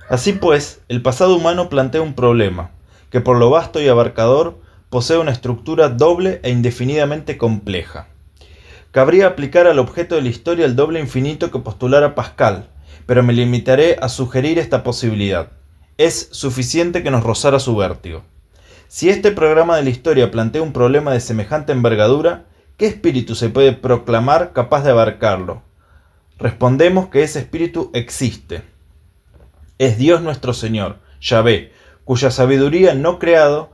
Así pues, el pasado humano plantea un problema, que por lo vasto y abarcador posee una estructura doble e indefinidamente compleja. Cabría aplicar al objeto de la historia el doble infinito que postulara Pascal, pero me limitaré a sugerir esta posibilidad. Es suficiente que nos rozara su vértigo. Si este programa de la historia plantea un problema de semejante envergadura, ¿qué espíritu se puede proclamar capaz de abarcarlo? Respondemos que ese espíritu existe. Es Dios nuestro Señor, Yahvé, cuya sabiduría no creado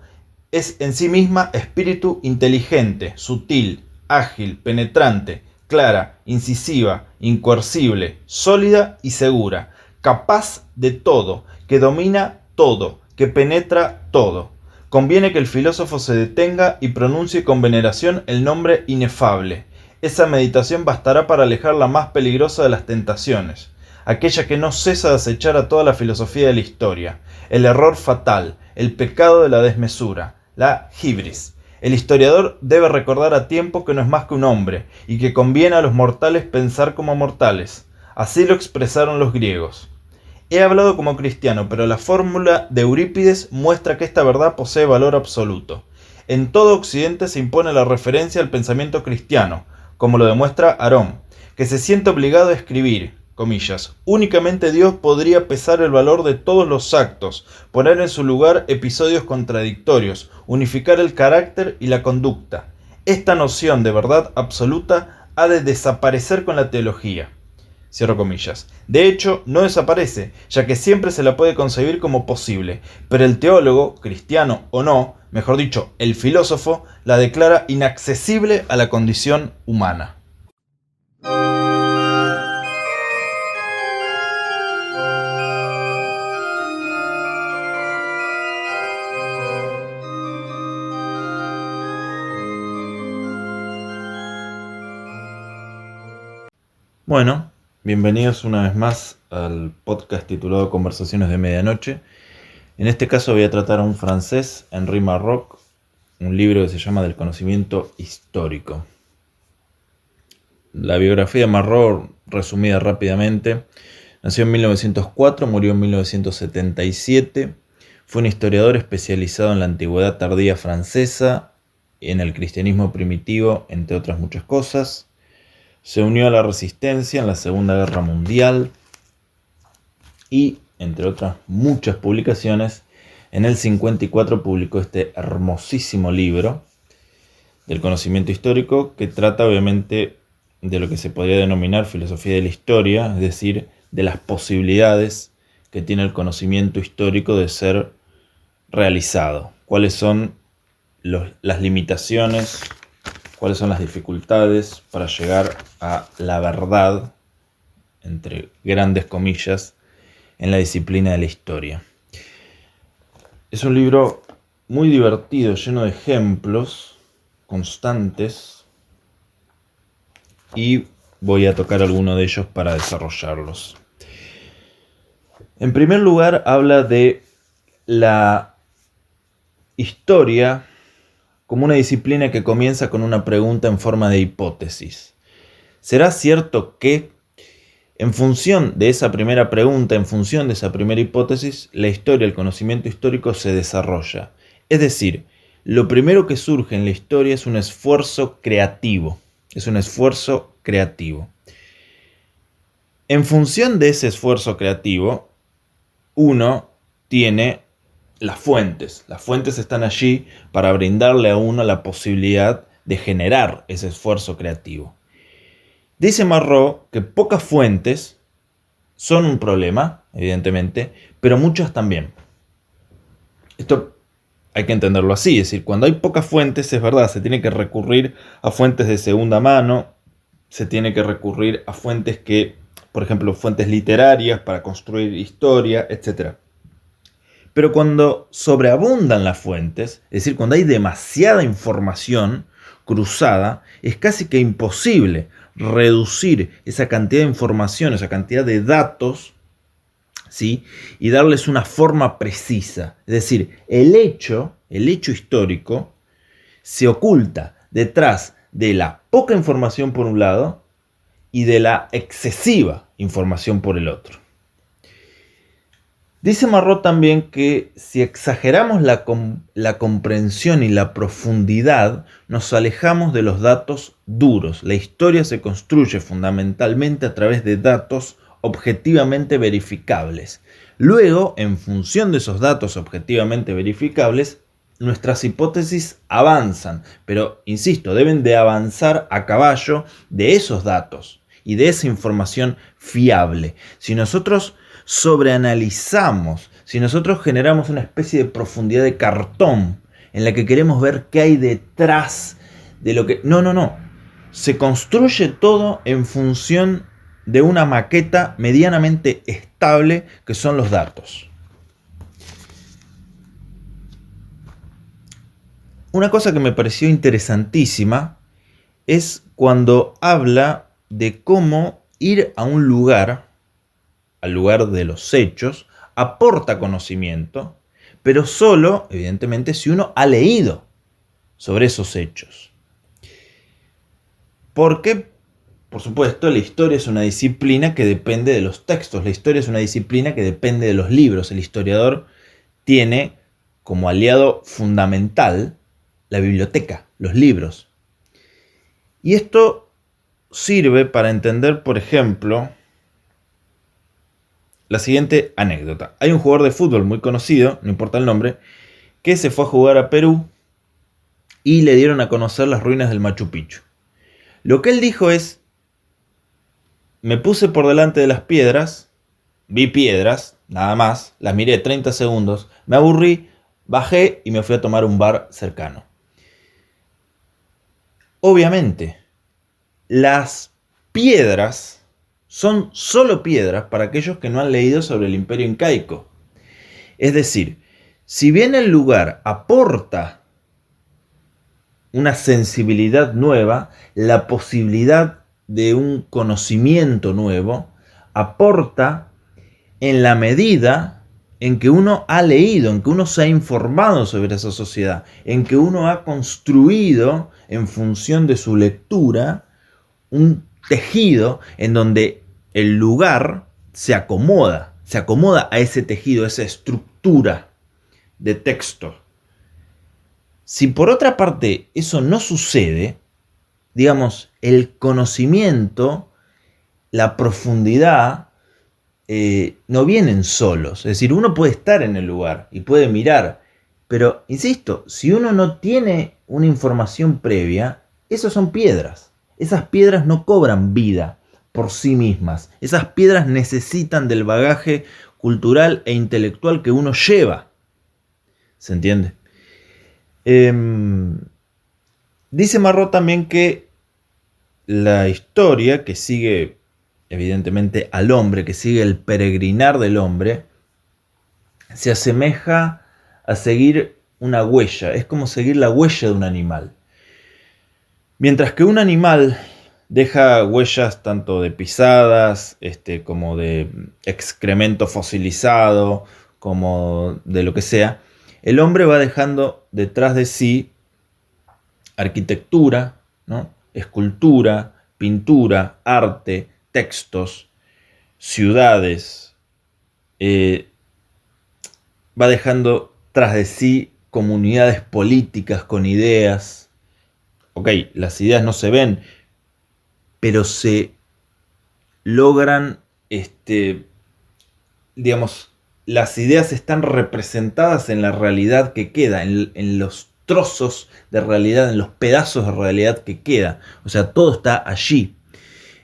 es en sí misma espíritu inteligente, sutil, ágil, penetrante, clara, incisiva, incoercible, sólida y segura, capaz de todo, que domina todo, que penetra todo. Conviene que el filósofo se detenga y pronuncie con veneración el nombre inefable. Esa meditación bastará para alejar la más peligrosa de las tentaciones, aquella que no cesa de acechar a toda la filosofía de la historia, el error fatal, el pecado de la desmesura, la hibris. El historiador debe recordar a tiempo que no es más que un hombre, y que conviene a los mortales pensar como mortales. Así lo expresaron los griegos. He hablado como cristiano, pero la fórmula de Eurípides muestra que esta verdad posee valor absoluto. En todo Occidente se impone la referencia al pensamiento cristiano, como lo demuestra Aarón, que se siente obligado a escribir, comillas, únicamente Dios podría pesar el valor de todos los actos, poner en su lugar episodios contradictorios, unificar el carácter y la conducta. Esta noción de verdad absoluta ha de desaparecer con la teología. Cierro comillas. De hecho, no desaparece, ya que siempre se la puede concebir como posible, pero el teólogo, cristiano o no, mejor dicho, el filósofo, la declara inaccesible a la condición humana. Bueno, bienvenidos una vez más al podcast titulado Conversaciones de Medianoche. En este caso voy a tratar a un francés, Henri Marroc, un libro que se llama Del conocimiento histórico. La biografía de Marroc, resumida rápidamente, nació en 1904, murió en 1977, fue un historiador especializado en la antigüedad tardía francesa, en el cristianismo primitivo, entre otras muchas cosas. Se unió a la resistencia en la Segunda Guerra Mundial y, entre otras muchas publicaciones, en el 54 publicó este hermosísimo libro del conocimiento histórico que trata obviamente de lo que se podría denominar filosofía de la historia, es decir, de las posibilidades que tiene el conocimiento histórico de ser realizado, cuáles son las limitaciones, cuáles son las dificultades para llegar a la verdad, entre grandes comillas, en la disciplina de la historia. Es un libro muy divertido, lleno de ejemplos constantes, y voy a tocar alguno de ellos para desarrollarlos. En primer lugar, habla de la historia como una disciplina que comienza con una pregunta en forma de hipótesis. ¿Será cierto que, en función de esa primera pregunta, en función de esa primera hipótesis, la historia, el conocimiento histórico se desarrolla? Es decir, lo primero que surge en la historia es un esfuerzo creativo. En función de ese esfuerzo creativo, uno tiene las fuentes. Las fuentes están allí para brindarle a uno la posibilidad de generar ese esfuerzo creativo. Dice Marroc que pocas fuentes son un problema, evidentemente, pero muchas también. Esto hay que entenderlo así, es decir, cuando hay pocas fuentes, es verdad, se tiene que recurrir a fuentes de segunda mano, se tiene que recurrir a fuentes que, por ejemplo, fuentes literarias para construir historia, etc. Pero cuando sobreabundan las fuentes, es decir, cuando hay demasiada información cruzada, es casi que imposible reducir esa cantidad de información, esa cantidad de datos, ¿sí? Y darles una forma precisa. Es decir, el hecho histórico se oculta detrás de la poca información por un lado y de la excesiva información por el otro. Dice Marró también que si exageramos la comprensión y la profundidad, nos alejamos de los datos duros. La historia se construye fundamentalmente a través de datos objetivamente verificables. Luego, en función de esos datos objetivamente verificables, nuestras hipótesis avanzan, pero, insisto, deben de avanzar a caballo de esos datos y de esa información fiable. Si nosotros sobreanalizamos, si nosotros generamos una especie de profundidad de cartón en la que queremos ver qué hay detrás de lo que... No. Se construye todo en función de una maqueta medianamente estable que son los datos. Una cosa que me pareció interesantísima es cuando habla de cómo ir a un lugar, al lugar de los hechos, aporta conocimiento, pero solo, evidentemente, si uno ha leído sobre esos hechos. Porque, por supuesto, la historia es una disciplina que depende de los textos, la historia es una disciplina que depende de los libros. El historiador tiene como aliado fundamental la biblioteca, los libros. Y esto sirve para entender, por ejemplo, la siguiente anécdota. Hay un jugador de fútbol muy conocido, no importa el nombre, que se fue a jugar a Perú y le dieron a conocer las ruinas del Machu Picchu. Lo que él dijo es: me puse por delante de las piedras, vi piedras, nada más, las miré 30 segundos, me aburrí, bajé y me fui a tomar un bar cercano. Obviamente, las piedras son solo piedras para aquellos que no han leído sobre el imperio incaico. Es decir, si bien el lugar aporta una sensibilidad nueva, la posibilidad de un conocimiento nuevo, aporta en la medida en que uno ha leído, en que uno se ha informado sobre esa sociedad, en que uno ha construido en función de su lectura un tejido en donde el lugar se acomoda a ese tejido, a esa estructura de texto. Si por otra parte eso no sucede, digamos, el conocimiento, la profundidad, no vienen solos. Es decir, uno puede estar en el lugar y puede mirar, pero, insisto, si uno no tiene una información previa, esas son piedras. Esas piedras no cobran vida por sí mismas. Esas piedras necesitan del bagaje cultural e intelectual que uno lleva. ¿Se entiende? Dice Marró también que la historia que sigue, evidentemente, al hombre, que sigue el peregrinar del hombre, se asemeja a seguir una huella. Es como seguir la huella de un animal. Mientras que un animal deja huellas tanto de pisadas, como de excremento fosilizado, como de lo que sea, el hombre va dejando detrás de sí arquitectura, ¿no? Escultura, pintura, arte, textos, ciudades. Va dejando tras de sí comunidades políticas con ideas. Ok, las ideas no se ven, pero se logran, digamos, las ideas están representadas en la realidad que queda, en los trozos de realidad, en los pedazos de realidad que queda. O sea, todo está allí.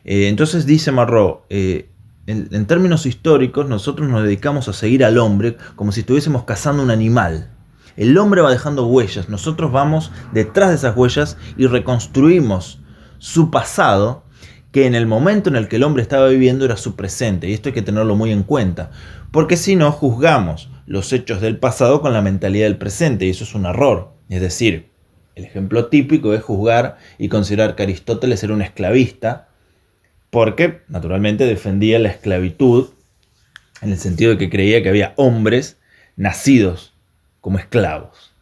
Entonces dice Marró, en términos históricos, nosotros nos dedicamos a seguir al hombre como si estuviésemos cazando un animal. El hombre va dejando huellas, nosotros vamos detrás de esas huellas y reconstruimos su pasado, que en el momento en el que el hombre estaba viviendo era su presente, y esto hay que tenerlo muy en cuenta, porque si no juzgamos los hechos del pasado con la mentalidad del presente, y eso es un error. Es decir, el ejemplo típico es juzgar y considerar que Aristóteles era un esclavista, porque naturalmente defendía la esclavitud, en el sentido de que creía que había hombres nacidos como esclavos.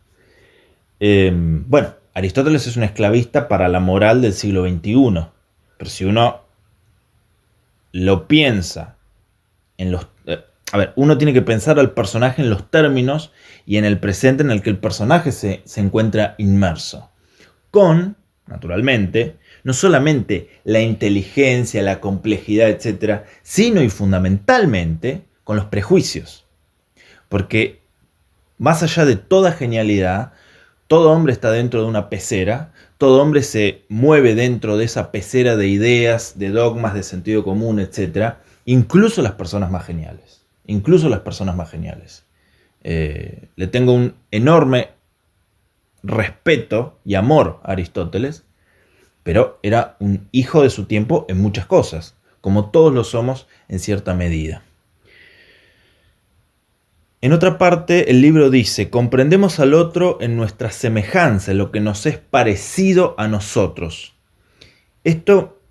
Bueno, Aristóteles es un esclavista para la moral del siglo XXI, pero si uno lo piensa en los... A ver, uno tiene que pensar al personaje en los términos y en el presente en el que el personaje se encuentra inmerso. Con, naturalmente, no solamente la inteligencia, la complejidad, etcétera, sino y fundamentalmente con los prejuicios. Porque más allá de toda genialidad, todo hombre está dentro de una pecera, todo hombre se mueve dentro de esa pecera de ideas, de dogmas, de sentido común, etc. Incluso las personas más geniales. Incluso las personas más geniales. Le tengo un enorme respeto y amor a Aristóteles, pero era un hijo de su tiempo en muchas cosas, como todos lo somos en cierta medida. En otra parte, el libro dice, comprendemos al otro en nuestra semejanza, en lo que nos es parecido a nosotros. Esto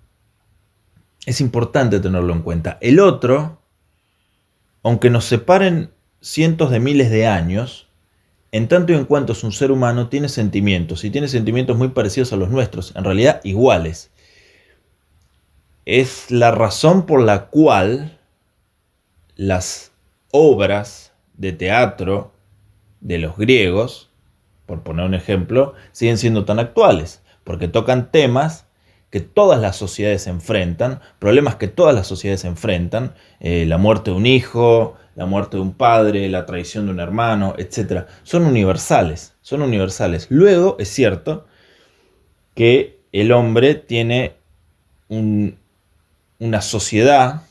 es importante tenerlo en cuenta. El otro, aunque nos separen cientos de miles de años, en tanto y en cuanto es un ser humano, tiene sentimientos, y tiene sentimientos muy parecidos a los nuestros, en realidad iguales. Es la razón por la cual las obras de teatro de los griegos, por poner un ejemplo, siguen siendo tan actuales, porque tocan temas que todas las sociedades enfrentan, problemas que todas las sociedades enfrentan, la muerte de un hijo, la muerte de un padre, la traición de un hermano, etc. Son universales, son universales. Luego es cierto que el hombre tiene una sociedad,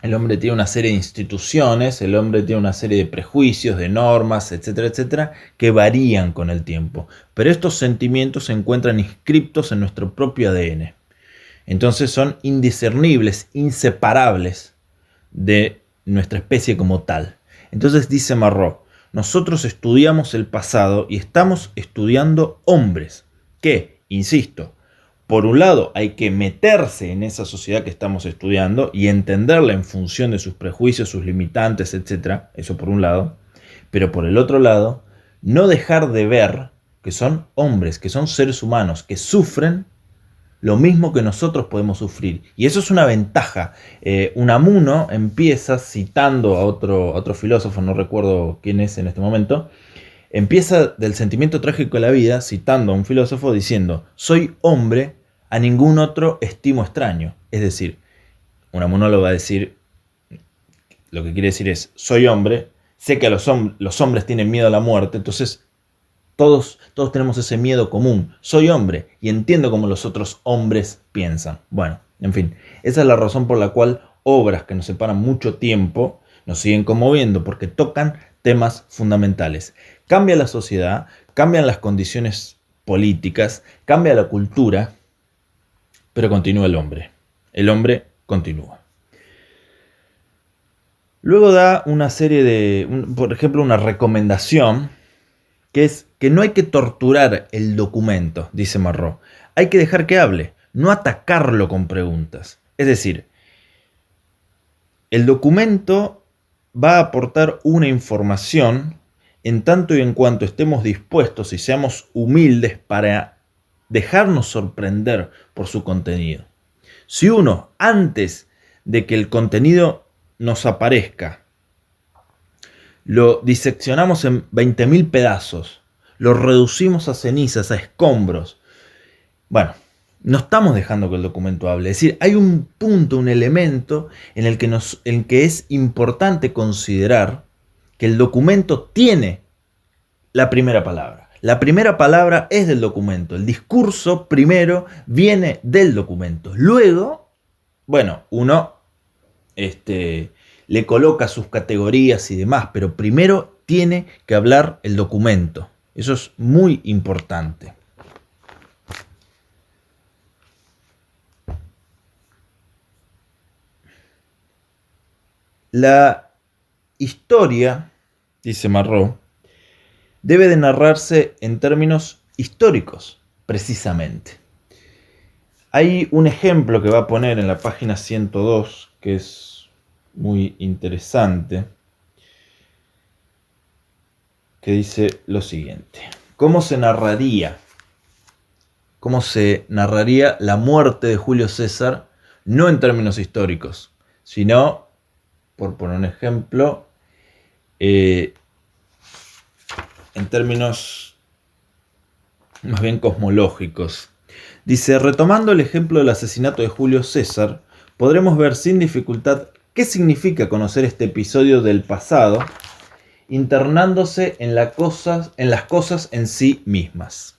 el hombre tiene una serie de instituciones, el hombre tiene una serie de prejuicios, de normas, etcétera, etcétera, que varían con el tiempo. Pero estos sentimientos se encuentran inscriptos en nuestro propio ADN. Entonces son indiscernibles, inseparables de nuestra especie como tal. Entonces dice Marró, nosotros estudiamos el pasado y estamos estudiando hombres que, insisto, por un lado, hay que meterse en esa sociedad que estamos estudiando y entenderla en función de sus prejuicios, sus limitantes, etc. Eso por un lado. Pero por el otro lado, no dejar de ver que son hombres, que son seres humanos, que sufren lo mismo que nosotros podemos sufrir. Y eso es una ventaja. Unamuno empieza citando a otro filósofo, no recuerdo quién es en este momento, empieza del sentimiento trágico de la vida, citando a un filósofo diciendo, soy hombre, a ningún otro estimo extraño. Es decir, Unamuno lo va a decir, lo que quiere decir es, soy hombre, sé que los hombres tienen miedo a la muerte, entonces todos tenemos ese miedo común. Soy hombre y entiendo cómo los otros hombres piensan. Bueno, en fin, esa es la razón por la cual obras que nos separan mucho tiempo nos siguen conmoviendo, porque tocan temas fundamentales. Cambia la sociedad, cambian las condiciones políticas, cambia la cultura, pero continúa el hombre. El hombre continúa. Luego da una serie de, por ejemplo, una recomendación, que es que no hay que torturar el documento, dice Marró. Hay que dejar que hable, no atacarlo con preguntas. Es decir, el documento va a aportar una información en tanto y en cuanto estemos dispuestos y seamos humildes para dejarnos sorprender por su contenido. Si uno, antes de que el contenido nos aparezca, lo diseccionamos en 20.000 pedazos, lo reducimos a cenizas, a escombros, bueno, no estamos dejando que el documento hable. Es decir, hay un punto, un elemento en el que es importante considerar que el documento tiene la primera palabra. La primera palabra es del documento. El discurso primero viene del documento. Luego, bueno, uno le coloca sus categorías y demás, pero primero tiene que hablar el documento. Eso es muy importante. La historia, dice Marró, debe de narrarse en términos históricos, precisamente. Hay un ejemplo que va a poner en la página 102, que es muy interesante, que dice lo siguiente. ¿Cómo se narraría la muerte de Julio César, no en términos históricos, sino por poner un ejemplo, en términos más bien cosmológicos. Dice, retomando el ejemplo del asesinato de Julio César, podremos ver sin dificultad qué significa conocer este episodio del pasado, internándose en las cosas en sí mismas.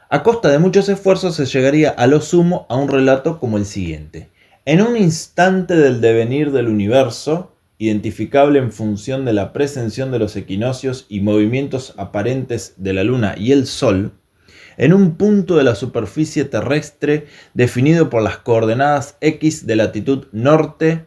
A costa de muchos esfuerzos se llegaría a lo sumo a un relato como el siguiente. En un instante del devenir del universo, identificable en función de la presención de los equinoccios y movimientos aparentes de la luna y el sol, en un punto de la superficie terrestre definido por las coordenadas X de latitud norte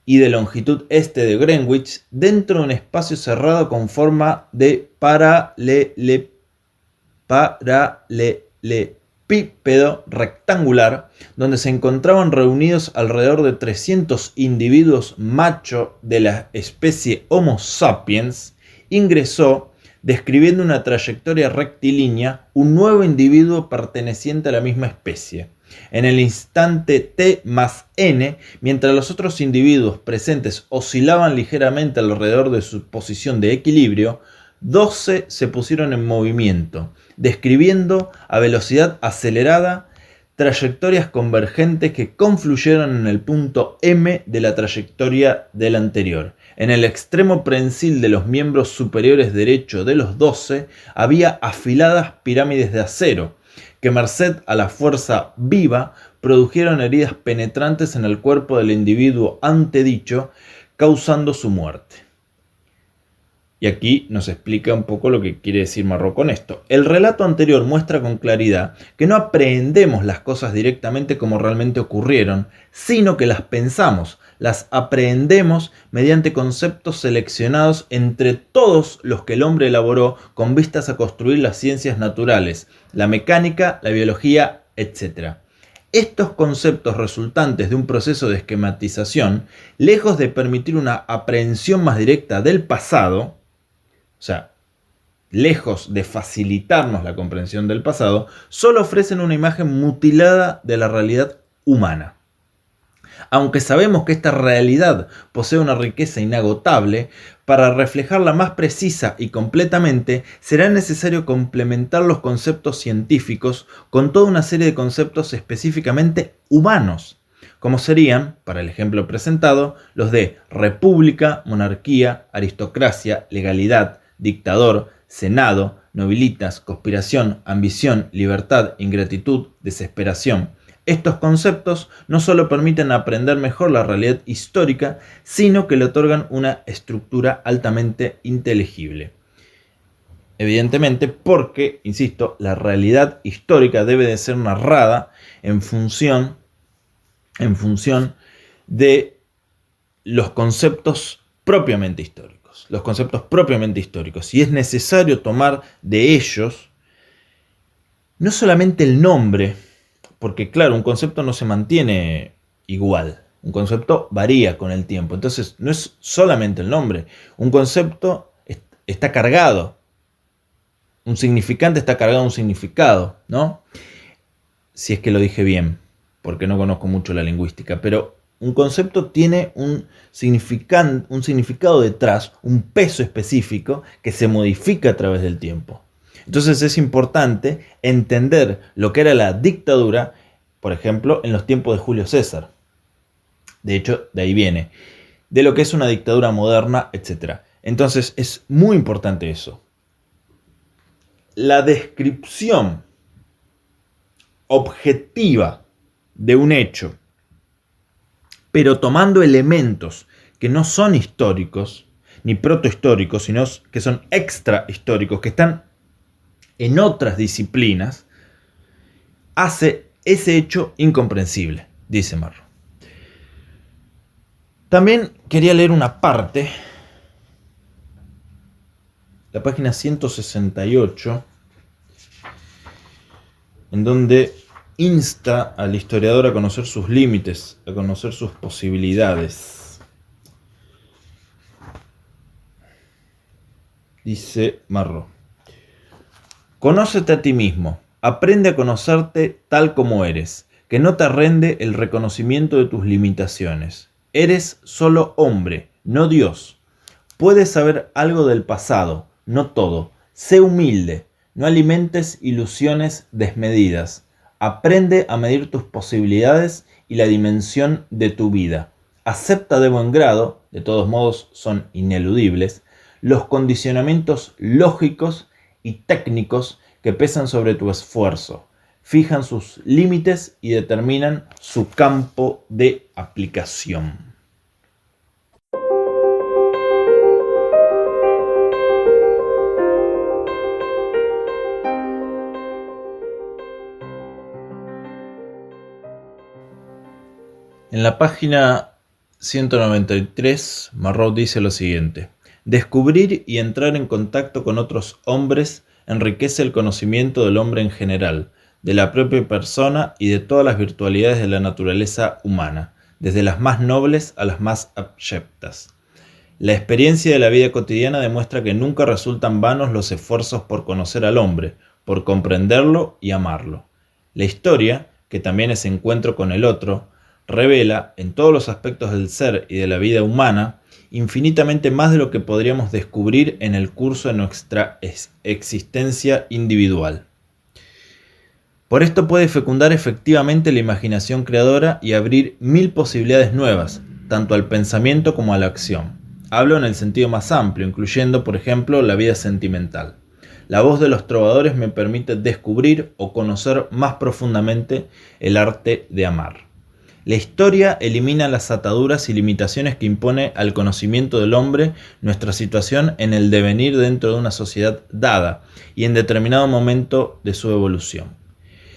y de longitud este de Greenwich, dentro de un espacio cerrado con forma de paralelepípedo rectangular, donde se encontraban reunidos alrededor de 300 individuos macho de la especie Homo sapiens, ingresó, describiendo una trayectoria rectilínea, un nuevo individuo perteneciente a la misma especie. En el instante t más n, mientras los otros individuos presentes oscilaban ligeramente alrededor de su posición de equilibrio, 12 se pusieron en movimiento, describiendo a velocidad acelerada trayectorias convergentes que confluyeron en el punto M de la trayectoria del anterior. En el extremo prensil de los miembros superiores derecho de los 12 había afiladas pirámides de acero, que merced a la fuerza viva produjeron heridas penetrantes en el cuerpo del individuo antedicho, causando su muerte. Y aquí nos explica un poco lo que quiere decir Marro con esto. El relato anterior muestra con claridad que no aprehendemos las cosas directamente como realmente ocurrieron, sino que las pensamos, las aprehendemos mediante conceptos seleccionados entre todos los que el hombre elaboró con vistas a construir las ciencias naturales, la mecánica, la biología, etc. Estos conceptos resultantes de un proceso de esquematización, lejos de permitir una aprehensión más directa del pasado, o sea, lejos de facilitarnos la comprensión del pasado, solo ofrecen una imagen mutilada de la realidad humana. Aunque sabemos que esta realidad posee una riqueza inagotable, para reflejarla más precisa y completamente será necesario complementar los conceptos científicos con toda una serie de conceptos específicamente humanos, como serían, para el ejemplo presentado, los de república, monarquía, aristocracia, legalidad, dictador, senado, nobilitas, conspiración, ambición, libertad, ingratitud, desesperación. Estos conceptos no solo permiten aprender mejor la realidad histórica, sino que le otorgan una estructura altamente inteligible. Evidentemente porque, insisto, la realidad histórica debe de ser narrada en función de los conceptos propiamente históricos. Y es necesario tomar de ellos no solamente el nombre, porque claro, un concepto no se mantiene igual, un concepto varía con el tiempo, entonces no es solamente el nombre, un concepto está cargado, un significante está cargado de un significado, ¿no? Si es que lo dije bien, porque no conozco mucho la lingüística, pero un concepto tiene un significado detrás, un peso específico que se modifica a través del tiempo. Entonces es importante entender lo que era la dictadura, por ejemplo, en los tiempos de Julio César. De hecho, de ahí viene. De lo que es una dictadura moderna, etc. Entonces es muy importante eso. La descripción objetiva de un hecho, pero tomando elementos que no son históricos, ni protohistóricos, sino que son extrahistóricos, que están en otras disciplinas, hace ese hecho incomprensible, dice Marro. También quería leer una parte, la página 168, en donde insta al historiador a conocer sus límites, a conocer sus posibilidades. Dice Marro: conócete a ti mismo, aprende a conocerte tal como eres, que no te arrende el reconocimiento de tus limitaciones. Eres solo hombre, no Dios. Puedes saber algo del pasado, no todo. Sé humilde, no alimentes ilusiones desmedidas. Aprende a medir tus posibilidades y la dimensión de tu vida. Acepta de buen grado, de todos modos son ineludibles, los condicionamientos lógicos y técnicos que pesan sobre tu esfuerzo, fijan sus límites y determinan su campo de aplicación. En la página 193, Marrow dice lo siguiente: descubrir y entrar en contacto con otros hombres enriquece el conocimiento del hombre en general, de la propia persona y de todas las virtualidades de la naturaleza humana, desde las más nobles a las más abyectas. La experiencia de la vida cotidiana demuestra que nunca resultan vanos los esfuerzos por conocer al hombre, por comprenderlo y amarlo. La historia, que también es encuentro con el otro, revela, en todos los aspectos del ser y de la vida humana, infinitamente más de lo que podríamos descubrir en el curso de nuestra existencia individual. Por esto puede fecundar efectivamente la imaginación creadora y abrir mil posibilidades nuevas, tanto al pensamiento como a la acción. Hablo en el sentido más amplio, incluyendo, por ejemplo, la vida sentimental. La voz de los trovadores me permite descubrir o conocer más profundamente el arte de amar. La historia elimina las ataduras y limitaciones que impone al conocimiento del hombre nuestra situación en el devenir dentro de una sociedad dada y en determinado momento de su evolución.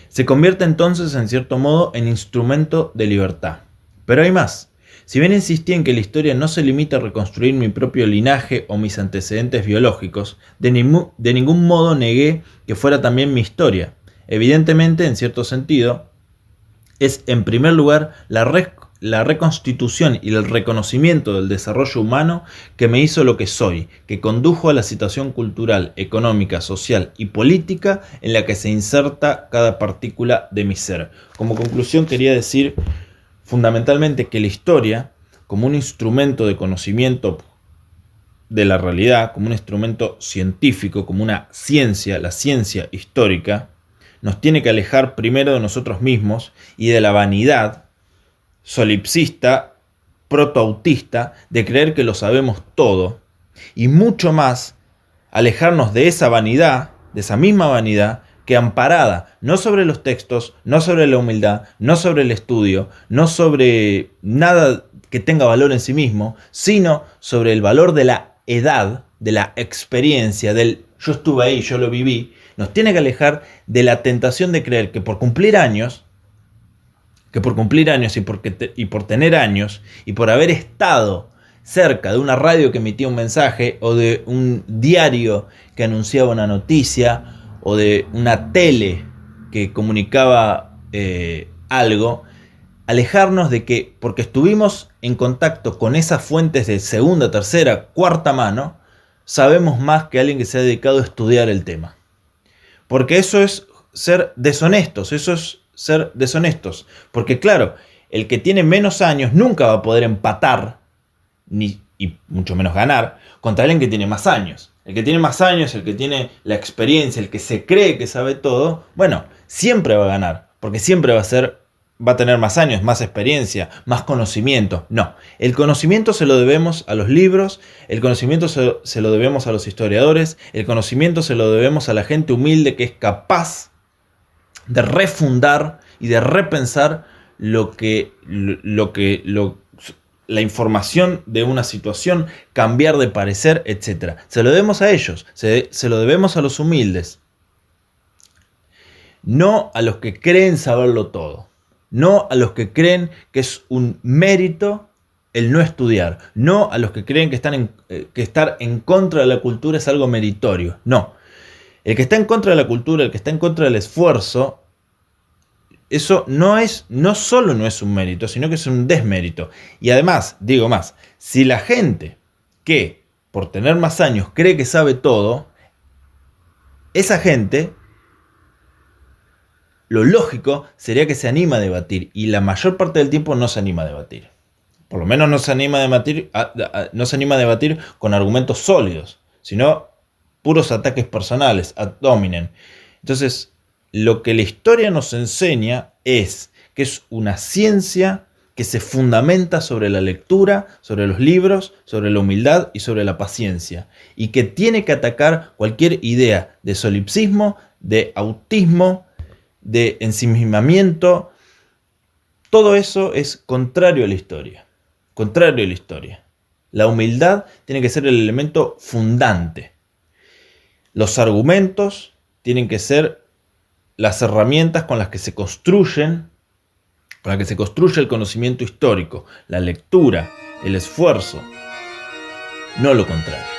Se convierte entonces, en cierto modo, en instrumento de libertad. Pero hay más. Si bien insistí en que la historia no se limita a reconstruir mi propio linaje o mis antecedentes biológicos, de ningún modo negué que fuera también mi historia. Evidentemente, en cierto sentido, es en primer lugar la reconstitución y el reconocimiento del desarrollo humano que me hizo lo que soy, que condujo a la situación cultural, económica, social y política en la que se inserta cada partícula de mi ser. Como conclusión quería decir fundamentalmente que la historia, como un instrumento de conocimiento de la realidad, como un instrumento científico, como una ciencia, la ciencia histórica, nos tiene que alejar primero de nosotros mismos y de la vanidad solipsista, protoautista, de creer que lo sabemos todo, y mucho más alejarnos de esa vanidad, de esa misma vanidad, que amparada no sobre los textos, no sobre la humildad, no sobre el estudio, no sobre nada que tenga valor en sí mismo, sino sobre el valor de la edad, de la experiencia, del yo estuve ahí, yo lo viví, nos tiene que alejar de la tentación de creer que por cumplir años y por tener años y por haber estado cerca de una radio que emitía un mensaje o de un diario que anunciaba una noticia o de una tele que comunicaba algo, alejarnos de que porque estuvimos en contacto con esas fuentes de segunda, tercera, cuarta mano, sabemos más que alguien que se ha dedicado a estudiar el tema. Porque eso es ser deshonestos, Porque claro, el que tiene menos años nunca va a poder empatar, y mucho menos ganar, contra alguien que tiene más años. El que tiene más años, el que tiene la experiencia, el que se cree que sabe todo, bueno, siempre va a ganar, porque siempre va a tener más años, más experiencia, más conocimiento. No, el conocimiento se lo debemos a los libros, el conocimiento se lo debemos a los historiadores, el conocimiento se lo debemos a la gente humilde que es capaz de refundar y de repensar la información de una situación, cambiar de parecer, etc. Se lo debemos a ellos, se lo debemos a los humildes, no a los que creen saberlo todo. No a los que creen que es un mérito el no estudiar. No a los que creen que estar en contra de la cultura es algo meritorio. No. El que está en contra de la cultura, el que está en contra del esfuerzo, eso no solo no es un mérito, sino que es un desmérito. Y además, digo más, si la gente que por tener más años cree que sabe todo, esa gente, lo lógico sería que se anima a debatir, y la mayor parte del tiempo no se anima a debatir. Por lo menos no se anima no se anima a debatir con argumentos sólidos, sino puros ataques personales, ad hominem. Entonces, lo que la historia nos enseña es que es una ciencia que se fundamenta sobre la lectura, sobre los libros, sobre la humildad y sobre la paciencia, y que tiene que atacar cualquier idea de solipsismo, de autismo, de ensimismamiento. Todo eso es contrario a la historia. Contrario a la historia. La humildad tiene que ser el elemento fundante. Los argumentos tienen que ser las herramientas con las que se construyen, con las que se construye el conocimiento histórico, la lectura, el esfuerzo, no lo contrario.